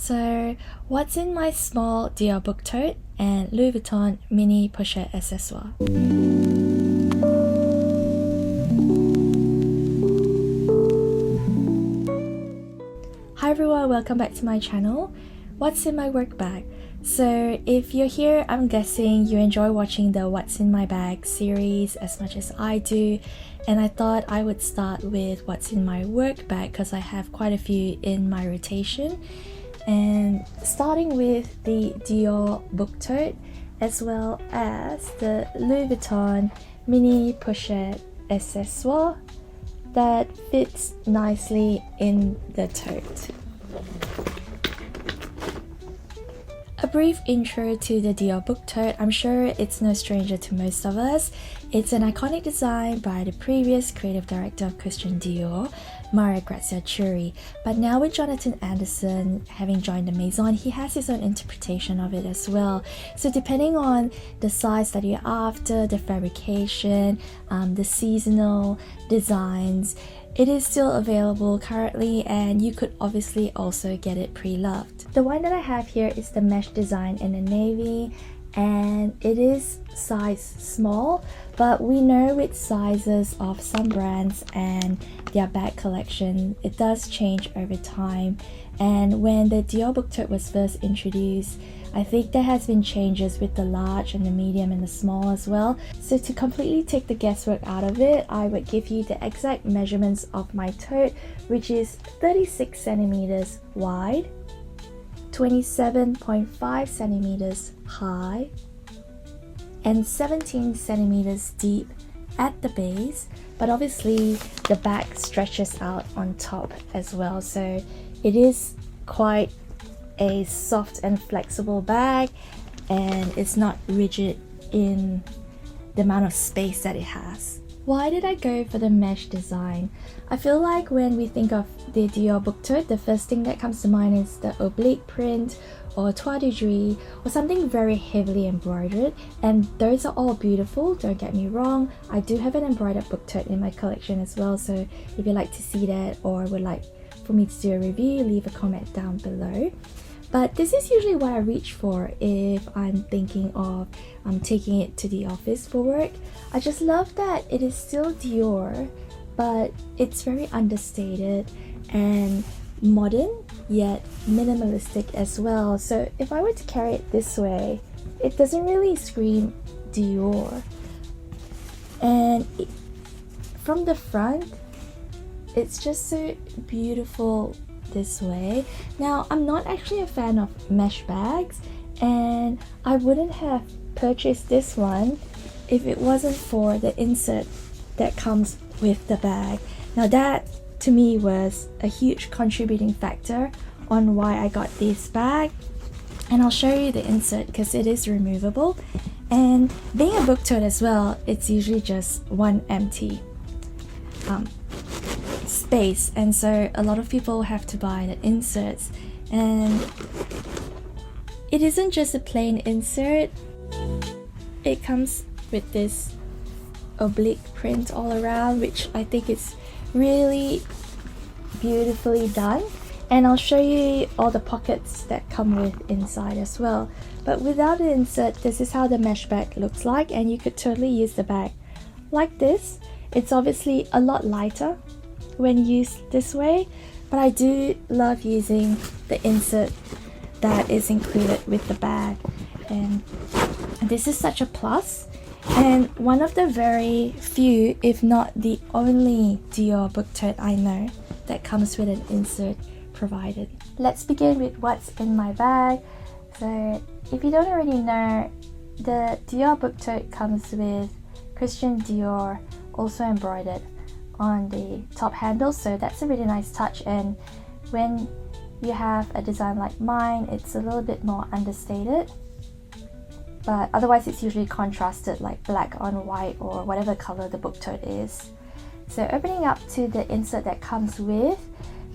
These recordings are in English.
So, what's in my small Dior Book Tote and Louis Vuitton mini Pochette Accessoire? Hi everyone, welcome back to my channel. What's in my work bag? So if you're here, I'm guessing you enjoy watching the What's in My Bag series as much as I do, and I thought I would start with what's in my work bag because I have quite a few in my rotation. And starting with the Dior Book Tote as well as the Louis Vuitton mini Pochette Accessoire that fits nicely in the tote. A brief intro to the Dior Book Tote. I'm sure it's no stranger to most of us. It's an iconic design by the previous creative director of Christian Dior, Maverick Co. But now with Jonathan Anderson having joined the Maison, he has his own interpretation of it as well. So depending on the size that you're after, the fabrication, the seasonal designs, it is still available currently, and you could obviously also get it pre-loved. The one that I have here is the mesh design in the navy, and it is size small, but we know with sizes of some brands and their bag collection, it does change over time. And when the Dior Book Tote was first introduced, I think there has been changes with the large and the medium and the small as well. So to completely take the guesswork out of it, I would give you the exact measurements of my tote, which is 36 centimeters wide, 27.5 centimeters high, and 17 centimeters deep at the base. But obviously the back stretches out on top as well, so it is quite a soft and flexible bag, and it's not rigid in the amount of space that it has. Why did I go for the mesh design? I feel like when we think of the Dior Book Tote, the first thing that comes to mind is the oblique print or toile de gris or something very heavily embroidered, and those are all beautiful, don't get me wrong. I do have an embroidered book tote in my collection as well, so if you'd like to see that or would like for me to do a review, leave a comment down below. But this is usually what I reach for if I'm thinking of taking it to the office for work. I just love that it is still Dior, but it's very understated and modern yet minimalistic as well. So if I were to carry it this way, it doesn't really scream Dior. And from the front, it's just so beautiful this way. Now, I'm not actually a fan of mesh bags, and I wouldn't have purchased this one if it wasn't for the insert that comes with the bag. Now that to me was a huge contributing factor on why I got this bag, and I'll show you the insert because it is removable. And being a book tote as well, it's usually just one empty space, and so a lot of people have to buy the inserts, and it isn't just a plain insert. It comes with this oblique print all around, which I think is really beautifully done, and I'll show you all the pockets that come with inside as well. But without an insert, this is how the mesh bag looks like, and you could totally use the bag like this. It's obviously a lot lighter when used this way, but I do love using the insert that is included with the bag, and this is such a plus, and one of the very few, if not the only Dior Book Tote I know that comes with an insert provided. Let's begin with what's in my bag. So if you don't already know, the Dior Book Tote comes with Christian Dior also embroidered on the top handle, so that's a really nice touch. And when you have a design like mine, it's a little bit more understated, but otherwise it's usually contrasted like black on white or whatever color the book tote is. So opening up to the insert that comes with,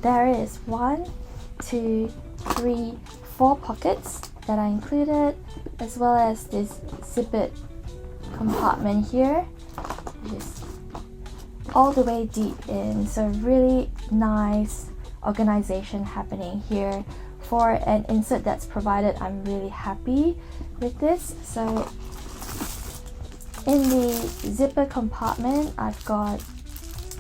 there is 1, 2, 3, 4 pockets that are included, as well as this zippered compartment here, which is all the way deep in. So really nice organization happening here for an insert that's provided, I'm really happy with this. So in the zipper compartment, I've got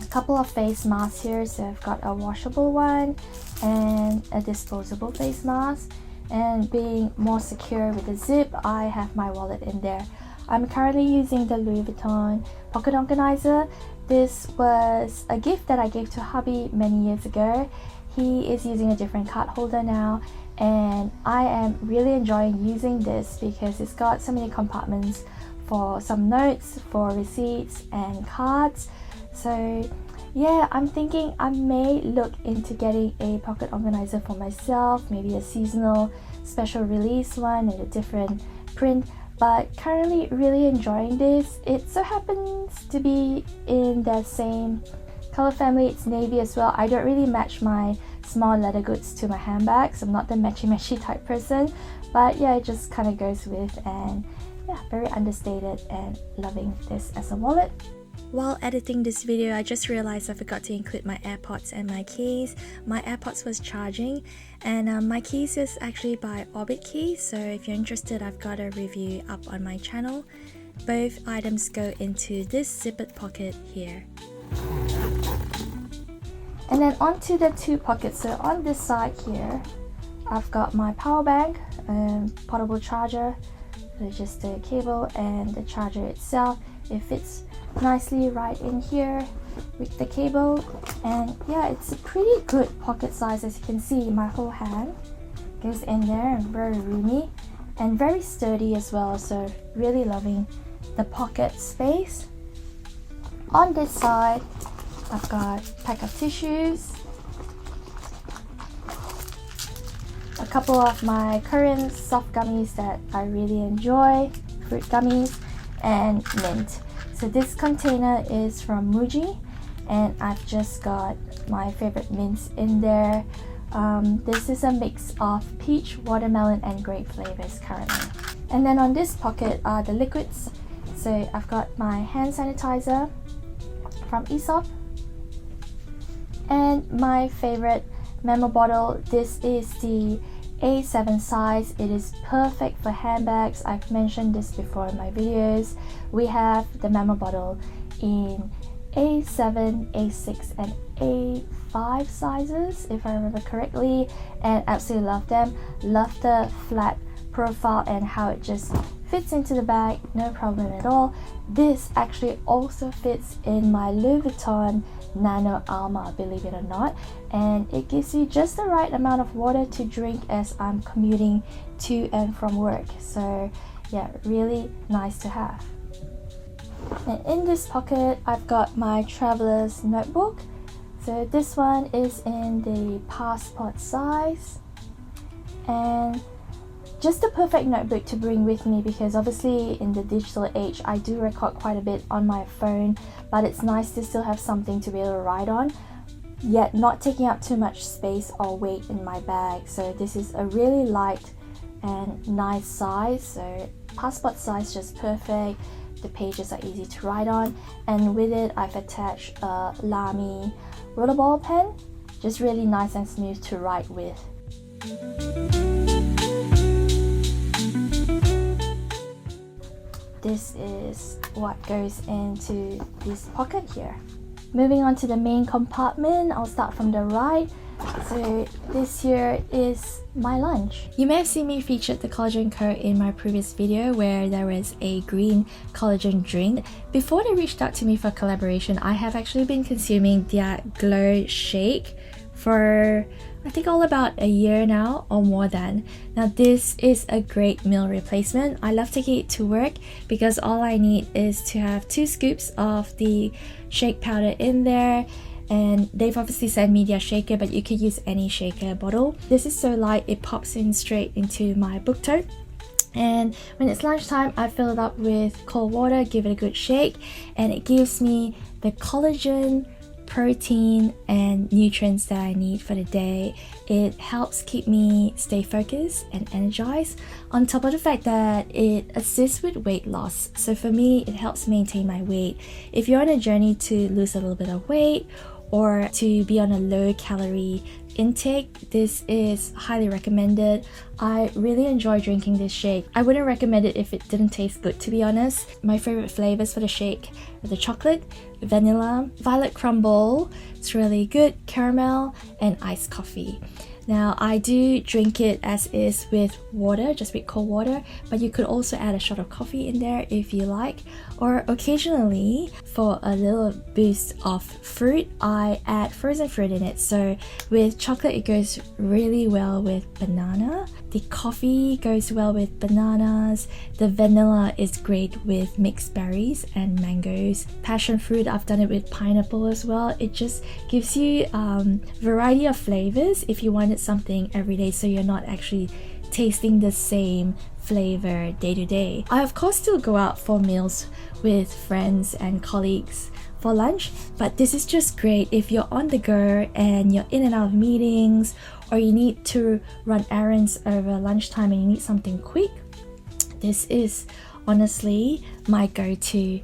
a couple of face masks here. So I've got a washable one and a disposable face mask. And being more secure with the zip, I have my wallet in there. I'm currently using the Louis Vuitton pocket organizer. This was a gift that I gave to hubby many years ago. He is using a different card holder now, and I am really enjoying using this because it's got so many compartments for some notes, for receipts and cards. So yeah, I'm thinking I may look into getting a pocket organizer for myself, maybe a seasonal special release one in a different print, but currently really enjoying this. It so happens to be in the same color family. It's navy as well. I don't really match my small leather goods to my handbags. I'm not the matchy type person, but yeah, it just kind of goes with, and yeah, very understated and loving this as a wallet. While editing this video, I just realized I forgot to include my AirPods and my keys. My AirPods was charging, and my keys is actually by Oblique, so if you're interested, I've got a review up on my channel. Both items go into this zippered pocket here. And then onto the two pockets. So on this side here, I've got my power bank, portable charger, so just the cable and the charger itself. It fits nicely right in here with the cable, and yeah, it's a pretty good pocket size. As you can see, my whole hand goes in there, and very roomy and very sturdy as well, so really loving the pocket space. On this side, I've got a pack of tissues, a couple of my current soft gummies that I really enjoy, fruit gummies, and mint. So this container is from Muji, and I've just got my favorite mints in there. This is a mix of peach, watermelon, and grape flavors currently. And then on this pocket are the liquids. So I've got my hand sanitizer from Aesop, and my favorite memo bottle. This is the A7 size. It is perfect for handbags. I've mentioned this before in my videos. We have the memo bottle in A7, A6, and A5 sizes, if I remember correctly, and absolutely love them. Love the flat profile and how it just fits into the bag, no problem at all. This actually also fits in my Louis Vuitton Nano Alma, believe it or not, and it gives you just the right amount of water to drink as I'm commuting to and from work. So yeah, really nice to have. And in this pocket, I've got my traveler's notebook. So this one is in the passport size, and just the perfect notebook to bring with me, because obviously in the digital age I do record quite a bit on my phone, but it's nice to still have something to be able to write on, yet not taking up too much space or weight in my bag. So this is a really light and nice size, so passport size, just perfect. The pages are easy to write on, and with it I've attached a Lamy rollerball pen, just really nice and smooth to write with. This is what goes into this pocket here. Moving on to the main compartment, I'll start from the right. So this here is my lunch. You may have seen me featured the Collagen Co in my previous video where there was a green collagen drink. Before they reached out to me for collaboration, I have actually been consuming their Glow Shake for I think all about a year now or more than. Now this is a great meal replacement. I love taking it to work because all I need is to have 2 scoops of the shake powder in there, and they've obviously sent me their shaker, but you could use any shaker bottle. This is so light, it pops in straight into my book tote. And when it's lunchtime, I fill it up with cold water, give it a good shake, and it gives me the collagen, protein and nutrients that I need for the day. It helps keep me stay focused and energized, on top of the fact that it assists with weight loss. So for me, it helps maintain my weight. If you're on a journey to lose a little bit of weight, or to be on a low calorie intake, this is highly recommended. I really enjoy drinking this shake. I wouldn't recommend it if it didn't taste good, to be honest. My favorite flavors for the shake are the chocolate, vanilla, violet crumble, it's really good, caramel, and iced coffee. Now, I do drink it as is with water, just with cold water, but you could also add a shot of coffee in there if you like. Or occasionally, for a little boost of fruit, I add frozen fruit in it. So with chocolate, it goes really well with banana. The coffee goes well with bananas. The vanilla is great with mixed berries and mangoes. Passion fruit, I've done it with pineapple as well. It just gives you variety of flavors if you wanted something every day, so you're not actually tasting the same flavor day to day. I of course still go out for meals with friends and colleagues for lunch, but this is just great if you're on the go and you're in and out of meetings, or you need to run errands over lunchtime and you need something quick. This is honestly my go-to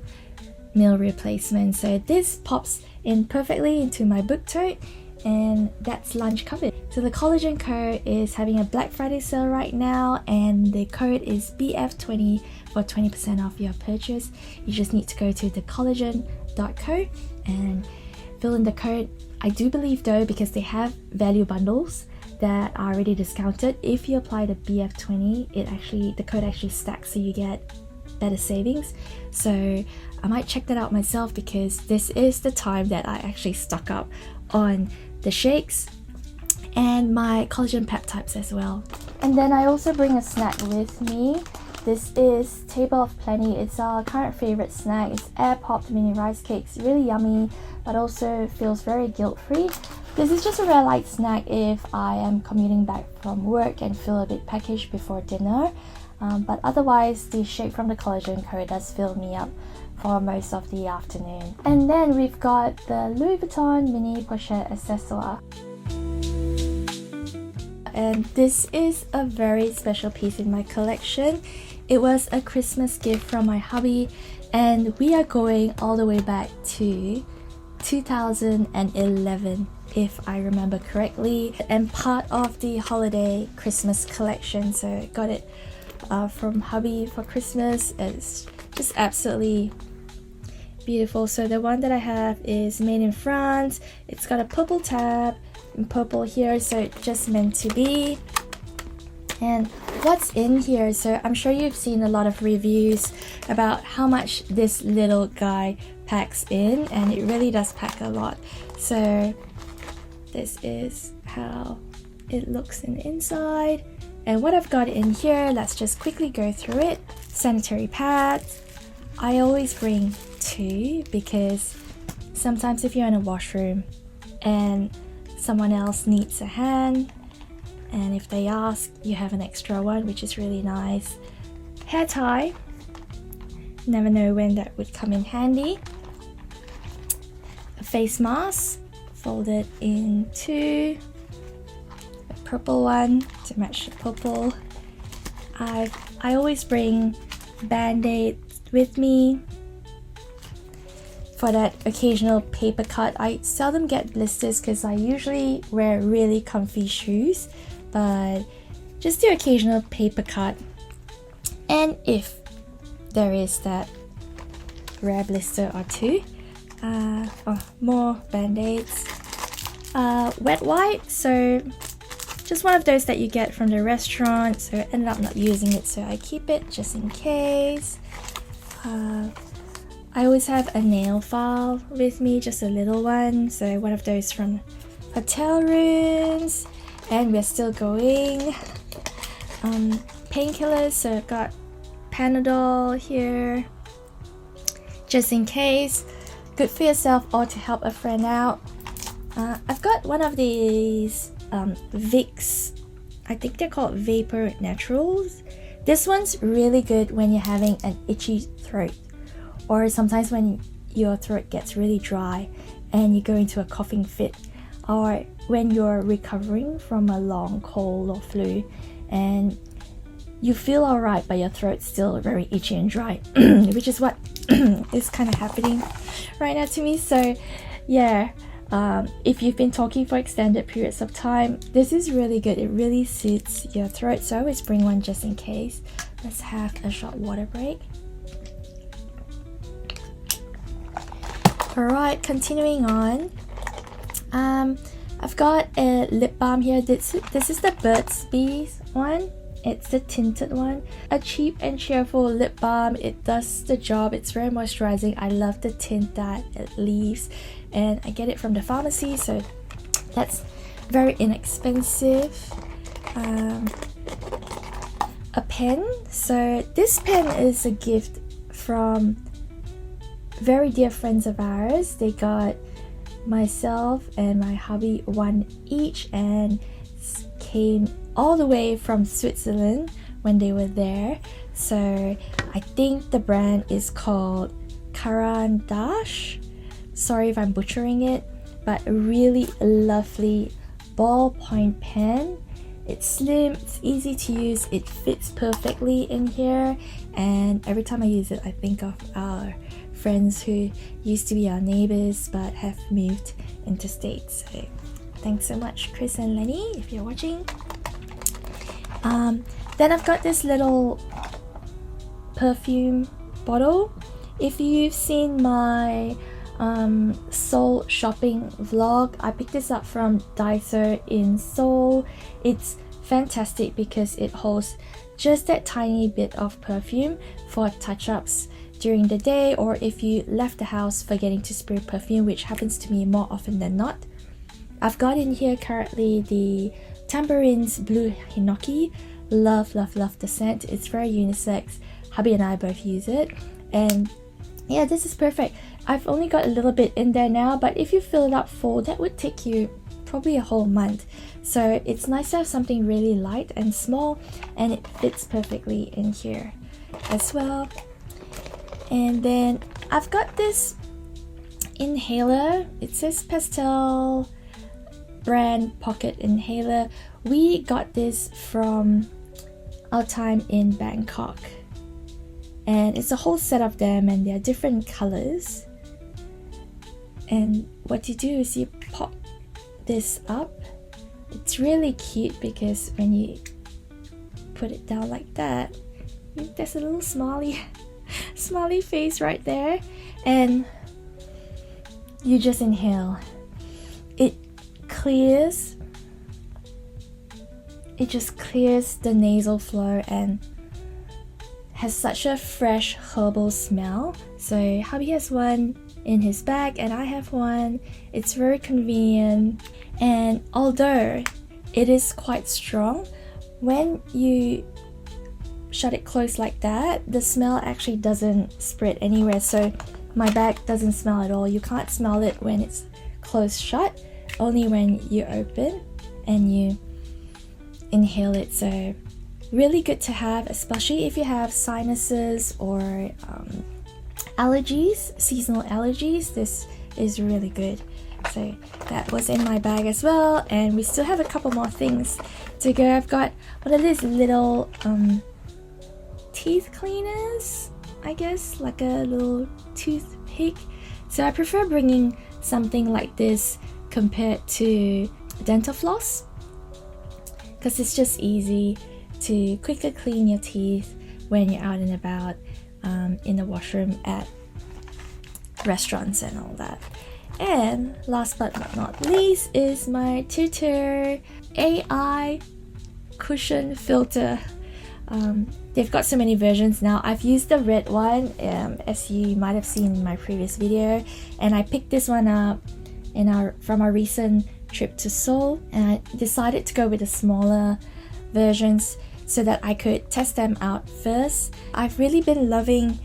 meal replacement. So this pops in perfectly into my book tote, and that's lunch covered. So the Collagen Co is having a Black Friday sale right now, and the code is BF20 for 20% off your purchase. You just need to go to thecollagen.co and fill in the code. I do believe though, because they have value bundles that are already discounted, if you apply the BF20, the code actually stacks, so you get better savings. So I might check that out myself, because this is the time that I actually stock up on the shakes and my collagen peptides as well. And then I also bring a snack with me. This is Table of Plenty. It's our current favorite snack. It's air popped mini rice cakes, really yummy, but also feels very guilt-free. This is just a very light snack if I am commuting back from work and feel a bit peckish before dinner. But otherwise, the shake from the Collagen Co does fill me up for most of the afternoon. And then we've got the Louis Vuitton mini Pochette Accessoires. And this is a very special piece in my collection. It was a Christmas gift from my hubby, and we are going all the way back to 2011, if I remember correctly, and part of the holiday Christmas collection. So I got it from hubby for Christmas. It's just absolutely beautiful. So the one that I have is made in France. It's got a purple tab and purple here, so it's just meant to be. And what's in here, so I'm sure you've seen a lot of reviews about how much this little guy packs in, and it really does pack a lot. So this is how it looks in the inside. And what I've got in here, let's just quickly go through it. Sanitary pads. I always bring 2, because sometimes if you're in a washroom and someone else needs a hand, and if they ask, you have an extra one, which is really nice. Hair tie. Never know when that would come in handy. A face mask, folded in 2. A purple one to match the purple. I always bring band-aids with me for that occasional paper cut. I seldom get blisters because I usually wear really comfy shoes, but just the occasional paper cut. And if there is that rare blister or 2, more band-aids. Wet wipe, so just one of those that you get from the restaurant, so I ended up not using it, so I keep it just in case. I always have a nail file with me, just a little one, so one of those from hotel rooms. And we're still going. Painkillers, so I've got Panadol here, just in case. Good for yourself or to help a friend out. I've got one of these Vicks, I think they're called Vapor Naturals. This one's really good when you're having an itchy throat, or sometimes when your throat gets really dry and you go into a coughing fit, or when you're recovering from a long cold or flu and you feel alright but your throat's still very itchy and dry, which is what is kind of happening right now to me. So yeah, If you've been talking for extended periods of time, this is really good. It really suits your throat, so I always bring one just in case. Let's have a short water break. Alright, continuing on. I've got a lip balm here. This is the Burt's Bees one. It's the tinted one. A cheap and cheerful lip balm. It does the job. It's very moisturizing. I love the tint that it leaves, and I get it from the pharmacy, so that's very inexpensive. A pen. So this pen is a gift from very dear friends of ours. They got myself and my hubby one each, and came all the way from Switzerland when they were there. So I think the brand is called Carandash. Sorry if I'm butchering it, but a really lovely ballpoint pen. It's slim, it's easy to use, it fits perfectly in here, and every time I use it I think of our friends who used to be our neighbors but have moved into States. So thanks so much, Chris and Lenny, if you're watching. Then I've got this little perfume bottle. If you've seen my Seoul shopping vlog, I picked this up from Daiso in Seoul. It's fantastic because it holds just that tiny bit of perfume for touch-ups during the day, or if you left the house forgetting to spray perfume, which happens to me more often than not. I've got in here currently the Tambourine's Blue Hinoki. Love the scent. It's very unisex. Hubby and I both use it, and yeah, this is perfect. I've only got a little bit in there now, but if you fill it up full, that would take you probably a whole month. So it's nice to have something really light and small, and it fits perfectly in here as well. And then I've got this inhaler. It says Pastel brand pocket inhaler. We got this from our time in Bangkok, and it's a whole set of them, and they're different colors. And what you do is you pop this up. It's really cute because when you put it down like that, there's a little smiley face right there, and you just inhale. It just clears the nasal flow and has such a fresh herbal smell. So hubby has one in his bag and I have one. It's very convenient, and although it is quite strong, when you shut it closed like that, the smell actually doesn't spread anywhere. So my bag doesn't smell at all. You can't smell it when it's closed shut, only when you open and you inhale it. So really good to have, especially if you have sinuses or allergies, seasonal allergies. This is really good. So that was in my bag as well, and we still have a couple more things to go. I've got one of these little teeth cleaners, I guess, like a little toothpick. So I prefer bringing something like this compared to dental floss, because it's just easy to quickly clean your teeth when you're out and about in the washroom at restaurants and all that. And last but not least is my Tutor AI cushion filter. They've got so many versions now. I've used the red one, as you might have seen in my previous video, and I picked this one up from our recent trip to Seoul, and I decided to go with the smaller versions so that I could test them out first. I've really been loving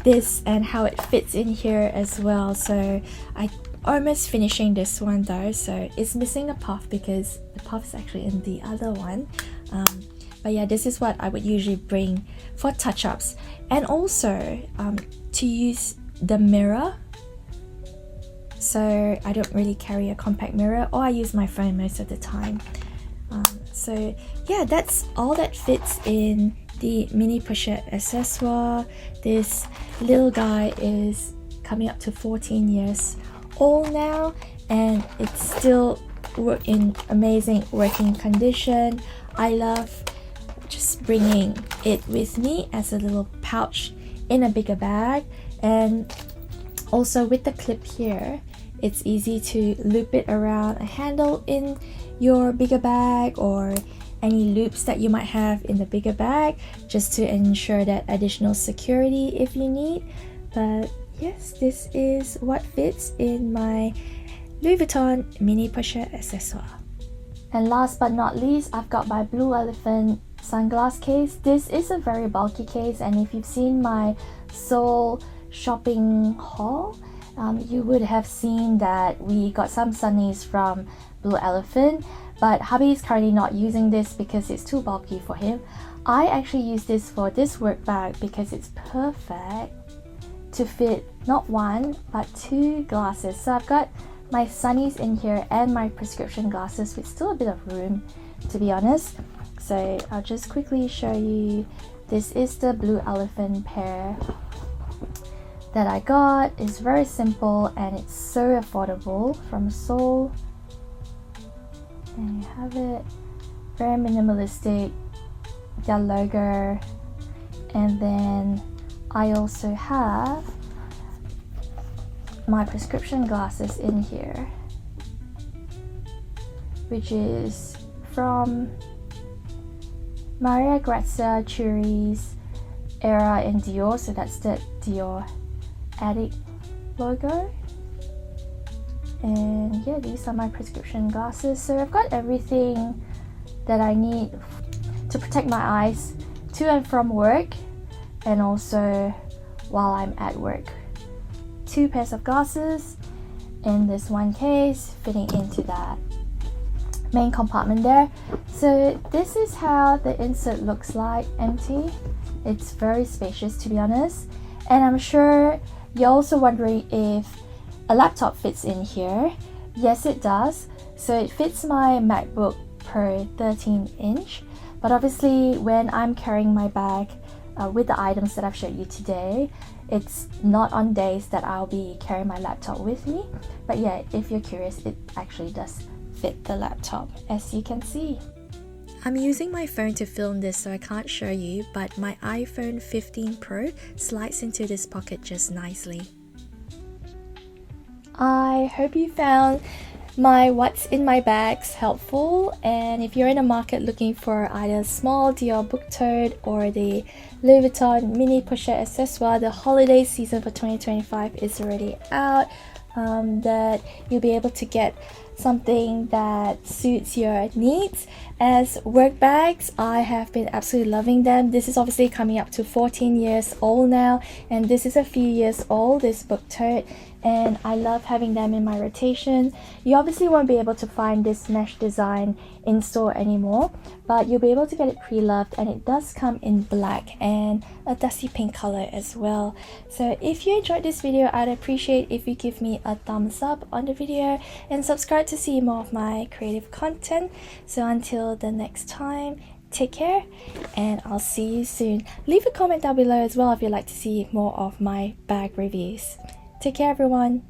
this and how it fits in here as well. So I almost finishing this one though, so it's missing a puff because the puff is actually in the other one. But yeah, this is what I would usually bring for touch-ups, and also to use the mirror. So I don't really carry a compact mirror, or I use my phone most of the time. So yeah, that's all that fits in the mini Pochette accessoire. This little guy is coming up to 14 years old now, and it's still in amazing working condition. I love just bringing it with me as a little pouch in a bigger bag, and also with the clip here, it's easy to loop it around a handle in your bigger bag, or any loops that you might have in the bigger bag, just to ensure that additional security if you need. But yes, this is what fits in my Louis Vuitton mini pochette accessoire. And last but not least, I've got my Blue Elephant sunglass case. This is a very bulky case, and if you've seen my Seoul shopping haul, you would have seen that we got some sunnies from Blue Elephant, but hubby is currently not using this because it's too bulky for him. I actually use this for this work bag because it's perfect to fit not one but two glasses. So I've got my sunnies in here and my prescription glasses with still a bit of room, to be honest. So I'll just quickly show you. This is the Blue Elephant pair that I got. It's very simple and it's so affordable from Seoul. And you have it, very minimalistic, their logo. And then I also have my prescription glasses in here, which is from Maria Grazia Chiuri's era in Dior, so that's the Dior Addict logo. And yeah, these are my prescription glasses. So I've got everything that I need to protect my eyes to and from work, and also while I'm at work. 2 pairs of glasses in this one case, fitting into that main compartment there. So this is how the insert looks like, empty. It's very spacious, to be honest. And I'm sure you're also wondering if a laptop fits in here. Yes, it does. So it fits my MacBook Pro 13-inch, but obviously when I'm carrying my bag with the items that I've showed you today, it's not on days that I'll be carrying my laptop with me. But yeah, if you're curious, it actually does fit the laptop, as you can see. I'm using my phone to film this, so I can't show you, but my iPhone 15 Pro slides into this pocket just nicely. I hope you found my what's in my bags helpful, and if you're in a market looking for either small Dior Book Tote or the Louis Vuitton mini pochette accessoire, the holiday season for 2025 is already out. That you'll be able to get something that suits your needs. As work bags, I have been absolutely loving them. This is obviously coming up to 14 years old now, and this is a few years old, this book tote, and I love having them in my rotation. You obviously won't be able to find this mesh design in store anymore, but you'll be able to get it pre-loved, and it does come in black and a dusty pink color as well. So if you enjoyed this video, I'd appreciate if you give me a thumbs up on the video and subscribe to see more of my creative content. So until the next time, take care, and I'll see you soon. Leave a comment down below as well if you'd like to see more of my bag reviews. Take care, everyone.